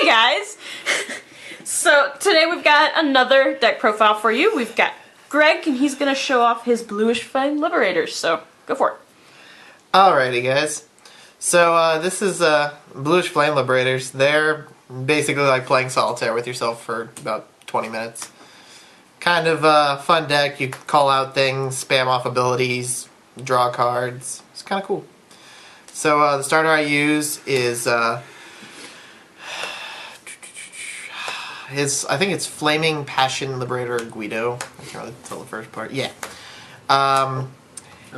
Hi guys! So today we've got another deck profile for you. We've got Greg and he's going to show off his Bluish Flame Liberators, so go for it. Alrighty guys, so this is Bluish Flame Liberators. They're basically like playing solitaire with yourself for about 20 minutes. Kind of fun deck. You call out things, spam off abilities, draw cards. It's kind of cool. So the starter I use is I think it's Flaming Passion Liberator Guido. I can't really tell the first part. Yeah.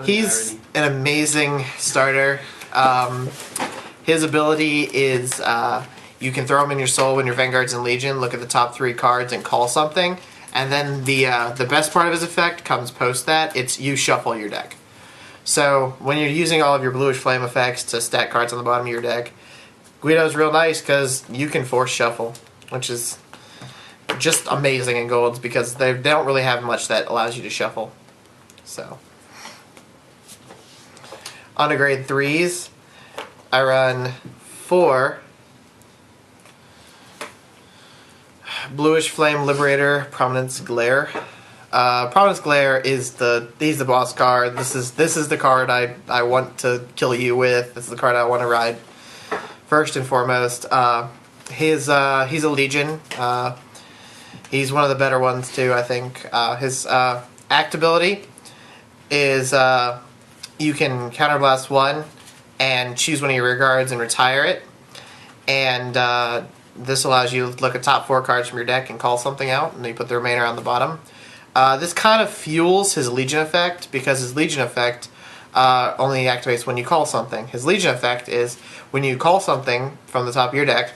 He's an amazing starter. His ability is you can throw him in your soul when your Vanguard's in Legion, look at the top 3 cards and call something. And then the best part of his effect comes post that. It's you shuffle your deck. So when you're using all of your Bluish Flame effects to stack cards on the bottom of your deck, Guido's real nice because you can force shuffle, which is just amazing in Golds because they don't really have much that allows you to shuffle. So on to grade 3s, I run 4 Bluish Flame Liberator Prominence Glare. Prominence Glare is he's the boss card. This is the card I want to kill you with. This is the card I want to ride first and foremost. He's a Legion. He's one of the better ones too, I think. His act ability is you can counterblast 1 and choose one of your rear guards and retire it. And this allows you to look at top 4 cards from your deck and call something out, and then you put the remainder on the bottom. This kind of fuels his Legion effect because his Legion effect only activates when you call something. His Legion effect is when you call something from the top of your deck,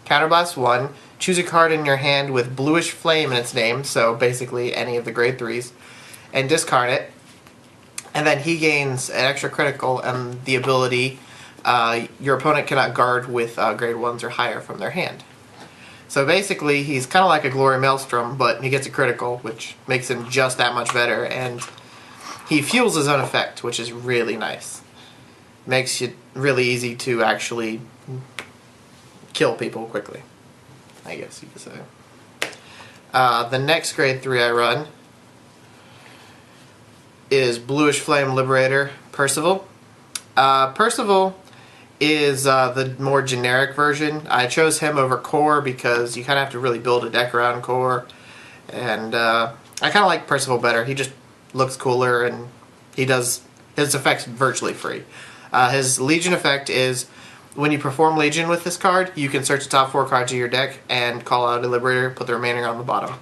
counterblast 1, choose a card in your hand with Bluish Flame in its name, so basically any of the grade 3s, and discard it. And then he gains an extra critical and the ability your opponent cannot guard with grade 1s or higher from their hand. So basically he's kind of like a Glory Maelstrom, but he gets a critical, which makes him just that much better, and he fuels his own effect, which is really nice. Makes it really easy to actually kill people quickly, I guess you could say. The next grade 3 I run is Bluish Flame Liberator Percival. Percival is the more generic version. I chose him over Core because you kind of have to really build a deck around Core, and I kind of like Percival better. He just looks cooler, and he does his effects virtually free. His Legion effect is when you perform Legion with this card, you can search the top 4 cards of your deck and call out a Liberator, put the remainder on the bottom.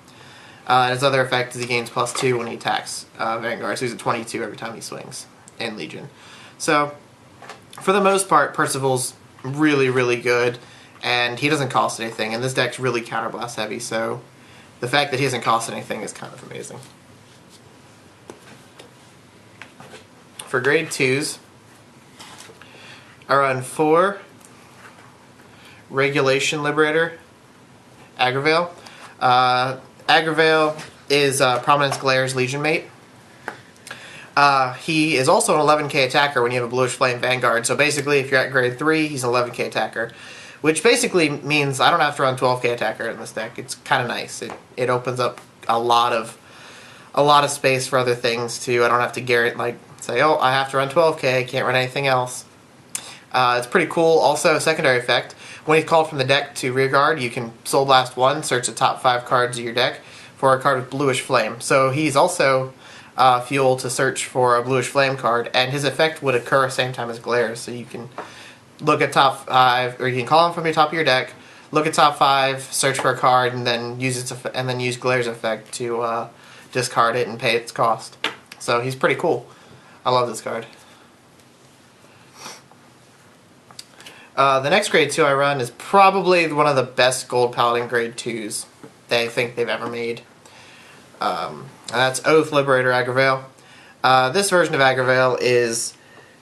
His other effect is he gains +2 when he attacks Vanguard, so he's at 22 every time he swings in Legion. So for the most part, Percival's really, really good, and he doesn't cost anything, and this deck's really counterblast heavy, so the fact that he doesn't cost anything is kind of amazing. For grade 2s, I run 4 Regulation Liberator Agravale. Agravale is Prominence Glare's Legion mate. He is also an 11k attacker when you have a Bluish Flame Vanguard, so basically if you're at grade 3, he's an 11k attacker. Which basically means I don't have to run 12k attacker in this deck. It's kind of nice. It opens up a lot of space for other things too. I don't have to say, oh, I have to run 12k, I can't run anything else. It's pretty cool. Also, secondary effect, when he's called from the deck to rearguard, you can Soul Blast 1, search the top 5 cards of your deck for a card with Bluish Flame. So he's also fuel to search for a Bluish Flame card, and his effect would occur at the same time as Glares. So you can look at top 5, or you can call him from your top of your deck, look at top 5, search for a card, and then use Glare's effect to discard it and pay its cost. So he's pretty cool. I love this card. The next grade 2 I run is probably one of the best Gold Paladin grade 2s they think they've ever made. And that's Oath Liberator Agravale. This version of Agravale is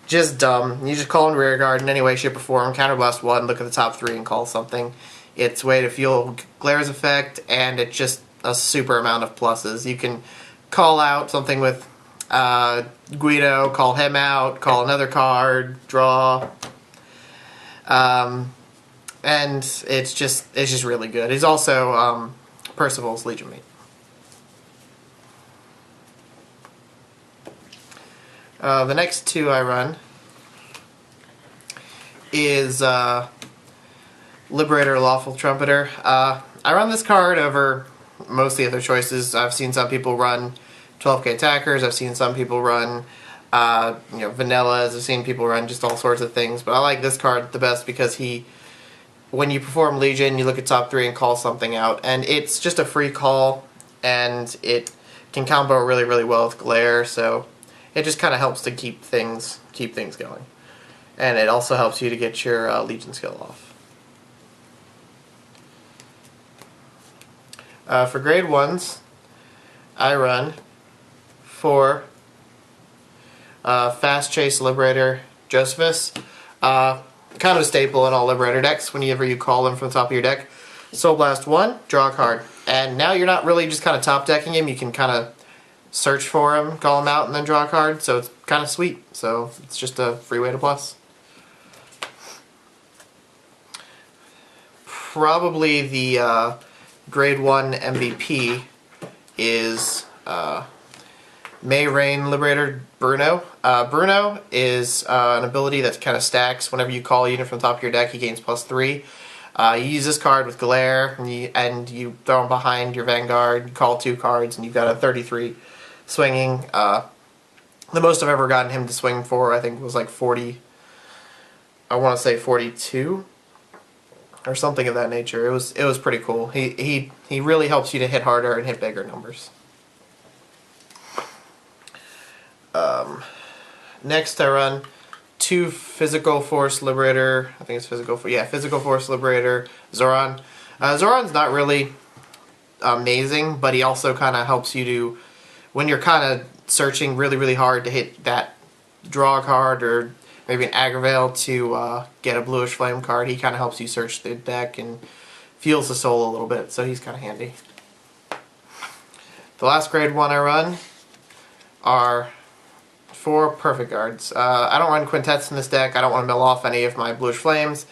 just dumb. You just call him rearguard in any way, shape, or form, counterblast 1, look at the top 3 and call something. It's a way to fuel Glare's effect, and it's just a super amount of pluses. You can call out something with Guido, call him out, call another card, draw. and it's just really good. He's also Percival's Legion mate. The next two I run is Liberator, Lawful Trumpeter. I run this card over most of the other choices. I've seen some people run 12k attackers. I've seen some people run vanillas. I've seen people run just all sorts of things. But I like this card the best because when you perform Legion, you look at top 3 and call something out. And it's just a free call, and it can combo really, really well with Glare. So it just kind of helps to keep things going. And it also helps you to get your Legion skill off. For grade 1s, I run 4 Fast Chase Liberator Josephus. Kind of a staple in all Liberator decks. Whenever you call them from the top of your deck, Soul Blast 1, draw a card. And now you're not really just kind of top decking him. You can kind of search for him, call him out, and then draw a card. So it's kind of sweet. So it's just a free way to plus. Probably the grade 1 MVP is May Rain Liberator Bruno. Bruno is an ability that kind of stacks. Whenever you call a unit from the top of your deck, he gains +3. You use this card with Glare, and you throw him behind your Vanguard, you call 2 cards, and you've got a 33 swinging. The most I've ever gotten him to swing for, I think, was like 40, I want to say 42, or something of that nature. It was pretty cool. He really helps you to hit harder and hit bigger numbers. Next I run 2 Physical Force Liberator, I think it's Physical Force Liberator Sirhan. Zoran's not really amazing, but he also kind of helps you to, when you're kind of searching really, really hard to hit that draw card or maybe an Aggravail to get a Bluish Flame card, he kind of helps you search the deck and feels the soul a little bit, so he's kind of handy. The last grade 1 I run are 4 Perfect Guards. I don't run quintets in this deck. I don't want to mill off any of my Bluish Flames.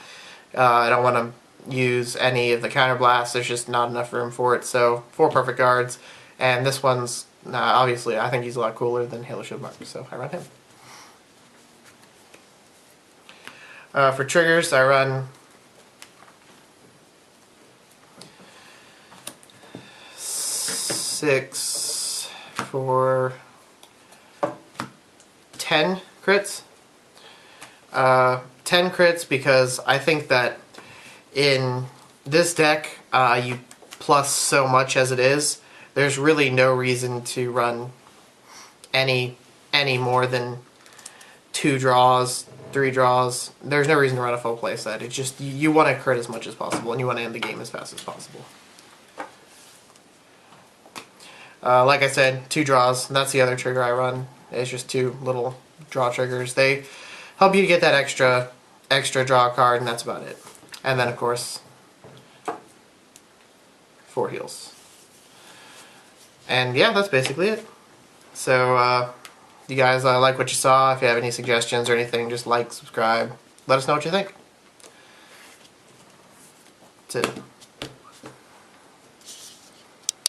I don't want to use any of the counterblasts. There's just not enough room for it. So 4 Perfect Guards, and this one's obviously I think he's a lot cooler than Halo Shield Mark, so I run him. For triggers, I run 6 for 10 crits. 10 crits because I think that in this deck, you plus so much as it is, there's really no reason to run any more than 2 draws, 3 draws. There's no reason to run a full play set. It's just you want to crit as much as possible, and you want to end the game as fast as possible. Like I said, 2 draws. That's the other trigger I run. It's just 2 little draw triggers. They help you to get that extra draw card, and that's about it. And then, of course, 4 heals. And yeah, that's basically it. So, you guys like what you saw. If you have any suggestions or anything, just like, subscribe. Let us know what you think. That's it.